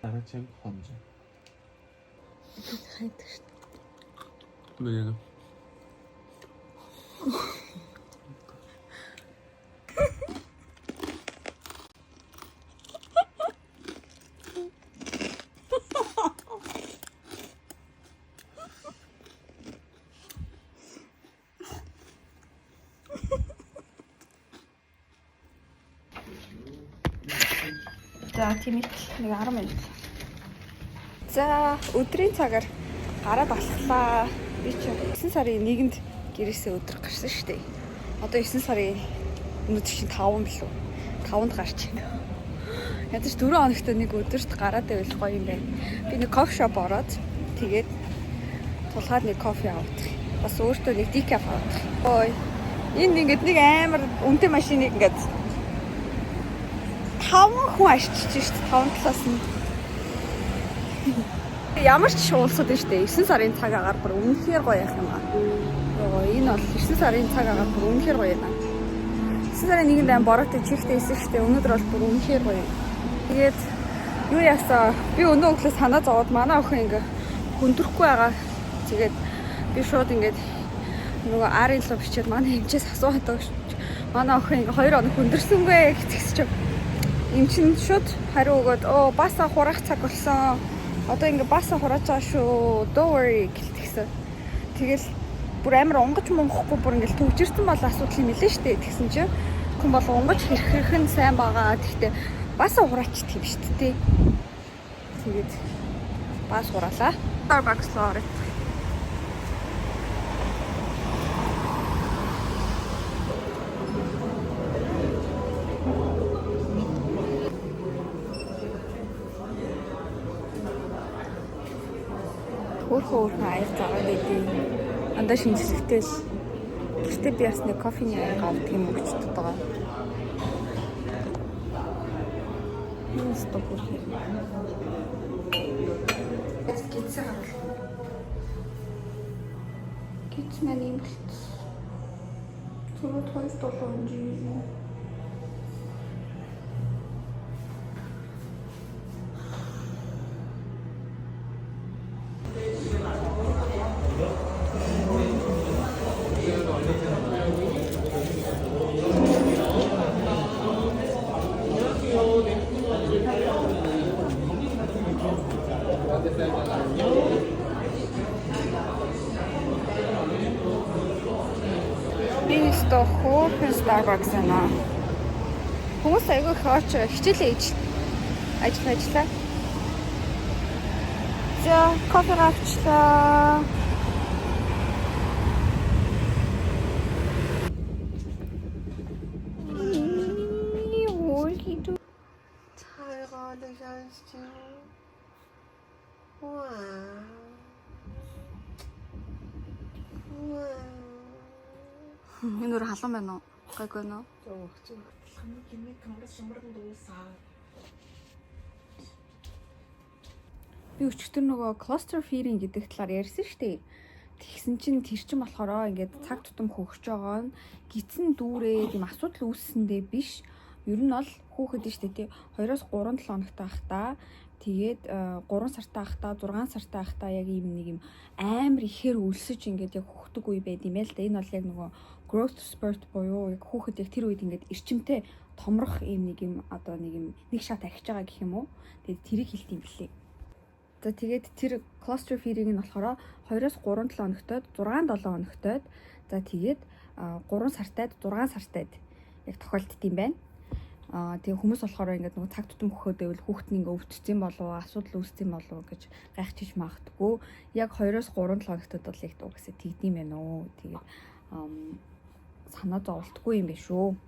Дараагийн хонж. хайдаг шүү. Мэн. За тийм их нэг 10 минут. За өдрийн цагаар гараад алхлаа. Би чи 9 сарын 1-нд гэрээсээ өдөр гарсан шүү дээ. Одоо 9 сарын өнөөдөр чинь 5 билүү? 5-нд гарч байна. Ядаж 4 хоногт нэг өдөрт гараад байвал гоё юм байна. Би нэг кофе шоп ороод тэгээд тулгаад нэг кофе аваад. Бас өөртөө нэг дикаф аваад. Ой. Энэ ингээд нэг амар үнэтэй машиныг ингээд 5 хүн ашиглаж шүү дээ. 5 талаас нь. Ямар ч шуулсад шүү дээ. 9 сарын цаг агаар бүр үнэхээр гоё яах юм аа. Йоо, энэ бол 9 сарын цаг агаар бүр үнэхээр гоё юм аа. 9 сарын 1-нд аим бороотой чихтэй исэн шүү дээ. Өнөөдөр бол бүр үнэхээр гоё. Тэгээд юу яасаа би өнөө өглөө санаа зовоод манай охин ингээ хүндрэхгүй байгаа. Тэгээд би шууд ингээд нөгөө арын лөө бичээд манай хэмжээс асууад байгаа. Манай охин ингээ 2 хоног хүндэрсэнгүй гэцгсэж юм чин шууд хариу өгөөд оо баса хураах цаг болсон. Одоо ингээ баса хурааж байгаа шүү. Don't worry гэлтгсэн. Тэгэл бүр амар онгож монгохгүй бүр ингээл төвчөрсөн бол асуудал юм лээ штэ тэгсэн чинь хүн бол онгож хэрхэх нь сайн байгаа. Тэгтээ баса хураачт юм штэ тий. Тэгээд бас хураалаа. Starbucks руу орё. Хөөрхөн аяр цагаан гэдэг. Андаа шинжлэхтэй л. Гэхдээ би бас нэг кофений аяр авдаг юм өгчдөг байгаа. Энэ стопор хэр. Гитсээ харуулна. Гитс маань юм болт. Цогт $2 жий. Энэ хөөрхөн Starbucks байна. Хүмүүс айгүй хооч хичээлээ ажиллаа. За кофе авчлаа. Энэ өөр халуун байна уу? Гайгүй байна уу? Би өчигдөр нөгөө cluster feeding гэдэг талаар ярьсан шүү дээ. Тэгсэн чинь тэр чинь болохоор ингээд цаг тутам хөгжиж байгаа нь гидсэн дүүрээ тийм асуудал үүссэндээ биш. Ер нь бол хүүхэд нь шүү дээ. 2-3 хоногтой байхдаа тэгээд 3 сартай байхдаа 6 сартай байхдаа яг ийм нэг юм амар ихээр өлсөж ингээд яг хөхдөг үе байд юм байл да. Энэ бол яг нөгөө growth spurt буюу яг хүүхэд яг тэр үед ингээд эрчимтэй томрох ийм нэг юм одоо нэг шат ахиж байгаа гэх юм уу. Тэгээд тэрийг хэлт юм блээ. За тэгээд тэр cluster feeding нь болохоор 2-3 хоногтойд 6-7 хоногтойд за тэгээд 3 сартайд 6 сартайд яг тохиолдд юм байна. Тэгээ хүмүүс болохоор ингээд нөгөө цаг тутам хөхөд байвал хүүхэд нь ингээ өвдсөн болов асуудал үүссэн болов гэж гайхчихж магадгүй. Яг 2-3 хоногтод бол яг угсаа тэгдэм байна уу. Тэгээд санаа зовлтгүй юм биш үү.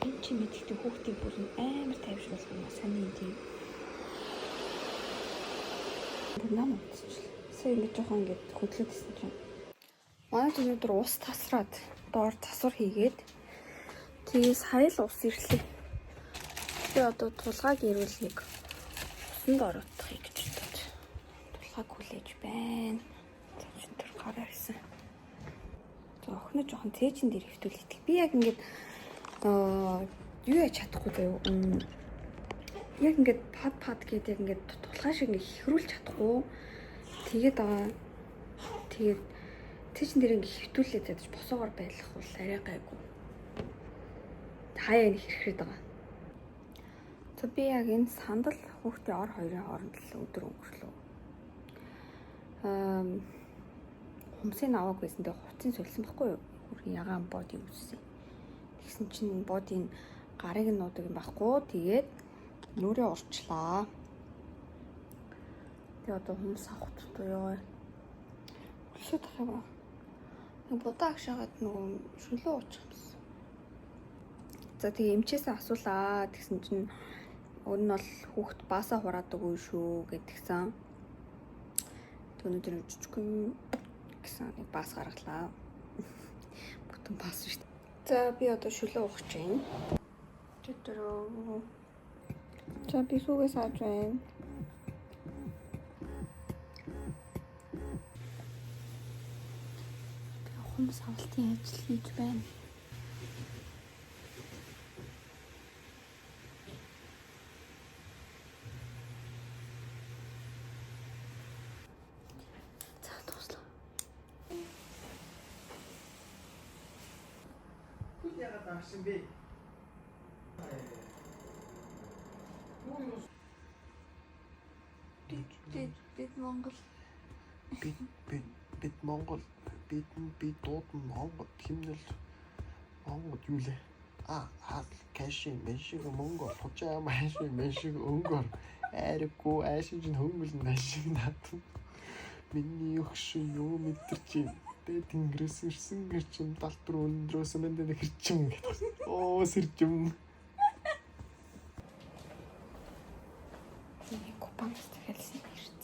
Энэ чи мэдээлэл хүүхдийн бүр амар тайвшруулах юм саний юм тийм. Нам утчихлаа. Сая ингэ жоохон ингэ хөдлөд исэн чинь. Манай өнөөдөр ус тасраад доор засвар хийгээд тэгээс хаял ус ирлээ. Би одоо тулгааг ирүүл нэг усанд ороодохыг гэж бодож. Тулгааг хүлээж байна. За чинь тэр гараа ирсэн. За охиноо жоохон цээжин дээр хөвтүүлээд. Би яг ингээд юу яж чадахгүй заяа. Яг ингээд пад гэдэг яг ингээд тулгаан шиг ингээд хөрүүлж чадахгүй. Тэгээд байгаа. Тэгээд цээжин дээр ингээд хөвтүүлээд ядаж босоогоор байлгах бол арай гайгүй. Хаяа нэг хэрхэд байгаа. За би яг энэ сандал хүүхдийн ор хоёрын хооронд л өдөр өнгөрлөө. Хумсыг аваагүйсэн дээр хувцсыг солисон байхгүй юу? Хүрийн ягаан боди үссэн. Тэгсэн чинь бодийн гарыг нь нуудаг юм байхгүй. Тэгээд нүрээ урчлаа. Тэгээд одоо хумс авах тутуу ёо. Өшөө тахаа ба. Нэг будаа агшаагаад нөгөө шүлөө уучих юмсан. За тэгээ эмчээсээ асуулаа. Тэгсэн чинь өөр нь бол хүүхд баасаа хураадаг үе шүү гэдгсэн. Өнөөдөр жижигхэн гэсэн нэг баас гаргалаа. Бүтэн баас шүү дээ. За би одоо шүлөө уух гэж байна. За би сүүгээс авч байна. Хумс авалтын ажил хийж байна. Бид Монгол. Бид Монгол. Би дуудан Монгол химнэл Монгол юу лээ? Кашин мэшиг Монгол хожаа машин мэшиг өнгөр айргүй айшин хөнгөл нашиг наатан. Миний өгшин юу мэдэрч тэ тэнгэрээс ирсэн гэрчим талт руу өндрөөс мэндэ хэрчим гэдэг. Оо сэржим. Купанс хэлсэн ирсэн.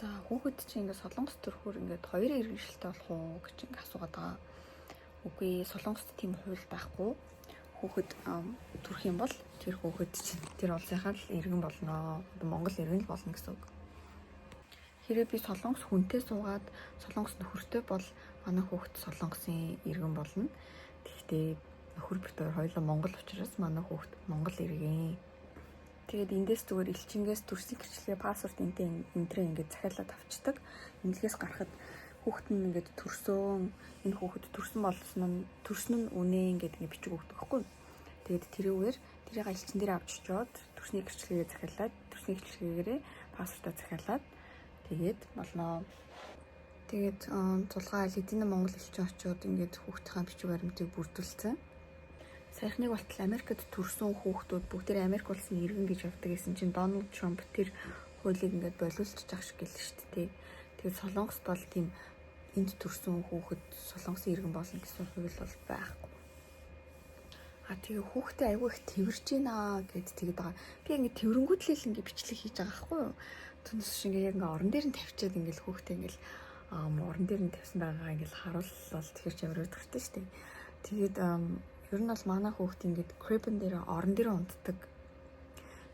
За хүүхэд чинь ингээд солонгос төрхөөр ингээд хоёрын иргэншилтэй болох уу гэж ингээд асуугаад байгаа. Үгүй солонгост тийм хууль байхгүй. Хүүхэд төрх юм бол тэр хүүхэд чинь тэр улсынхаа л иргэн болно. Монгол иргэн л болно гэсэн үг. Хэрэг би солонгос хүнтэй суугаад солонгос нөхөртэй бол манай хүүхэд солонгосын иргэн болно. Гэхдээ нөхөр бит хоёулаа монгол учраас манай хүүхэд монгол иргэн. Тэгээд эндээс зүгээр элчингээс төрсний гэрчлэгээ пассворд энтэй энтрээ ингээд захиалаад авчдаг. Эмнэлгээс гарахад хүүхэд нь ингээд төрсөн, энэ хүүхэд төрсөн нь үнэ ингээд бичиг өгдөг байхгүй. Тэгээд тэрүүгээр тэрийг элчин дээр авч очиод төрсний гэрчлэгээ захиалаад, төрсний гэрчлэгээрээ пассвортоо захиалаад тэгээд болно. Тэгээд зулгаа эдийн Монгол элчин очиод ингээд хүүхдийн бичиг баримтыг бүрдүүлсэн. Саяхныг болтол Америкт төрсэн хүүхдүүд бүгд Америк улсын иргэн гэж явдаг гэсэн чинь Дональд Трамп тэр хуулийг ингээд болиулчих шиг гэлээ шүү дээ. Тэгээд солонгост бол тийм энд төрсэн хүүхэд солонгосын иргэн болно гэсэн хууль бол байхгүй. Тэгээ хүүхдээ айгүй их тэрвэрж байна гэд тэгээд байгаа. Би ингээд тэрвэнгүүтлэл ингээд бичлэг хийж байгаа байхгүй юу? Түнс шиг ингээд орон дээр нь тавьчаад ингээд хүүхдээ ингээд орон дээр нь тавьсан байгаагаа ингээд харууллал тэгэхээр чамраа төртөө шүү дээ. Тэгээд ер нь бол манай хүүхд ингээд крепэн дээр орон дээр унтдаг.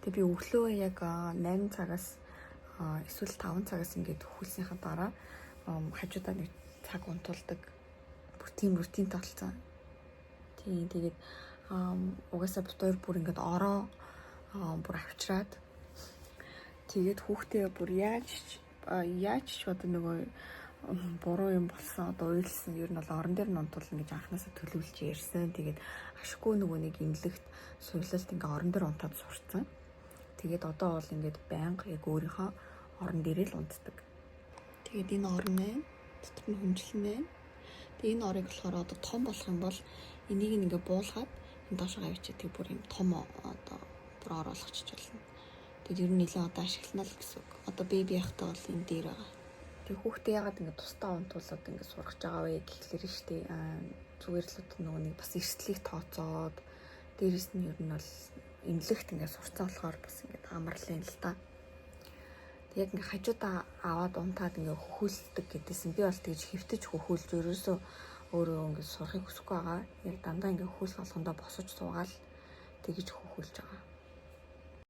Тэгээ би өглөө яг 8 цагаас эсвэл 5 цагаас ингээд хөлсийнхаа дараа хажуудаа нэг цаг унтуулдаг. Бүр тийм рутин толцсон. Тэгээд угаасаа бутуур бүр ингээд ороо бүр авчраад тэгээд хүүхдээ бүр яаж ч одоо нөгөө буруу юм болсон одоо уйлсан ер нь бол орон дээр нь унтуулна гэж анханасаа төлөвлөж ярьсан. Тэгээд ашиггүй нөгөө нэг имлэгт сувлалт ингээ орон дээр унтаад сурцсан. Тэгээд одоо бол ингээд байнга яг өөрийнхөө орон дээрээ л унтдаг. Тэгээд энэ орон нь дотор нь хүнчлэн байна. Тэгээд энэ орыг болохоор одоо том болох юм бол энийг ингээ буулгаад энэ доошоо авчиад тэг бүр юм том одоо бүр ор болгочих болно. Тэгээд ер нь нэлээд одоо ашиглана л гэсэн үг. Одоо беби яхтай бол энэ дээр байгаа. Хүүхдээ ягаад ингэ тусдаа унтуулаад ингэ сурах гэж байгаа вэ гэхлээр штэ зүгээр л одоо нөгөө нэг бас эрсдлийг тооцоод дээрэс нь ер нь бол эмнэлэгт ингээд сурцсан болохоор бас ингээд амарлаа л та. Тэг яг ингээд хажуудаа аваад унтаад ингээд хөхүүлдэг гэдээсэн. Би бол тэгж хэвтэж хөхүүлж ерөөсөө өөрөө ингээд сурахыг хүсэхгүй байгаа. Яг дандаа ингээд хөхүүлэх болгондоо босож суугаал тэгж хөхүүлж байгаа.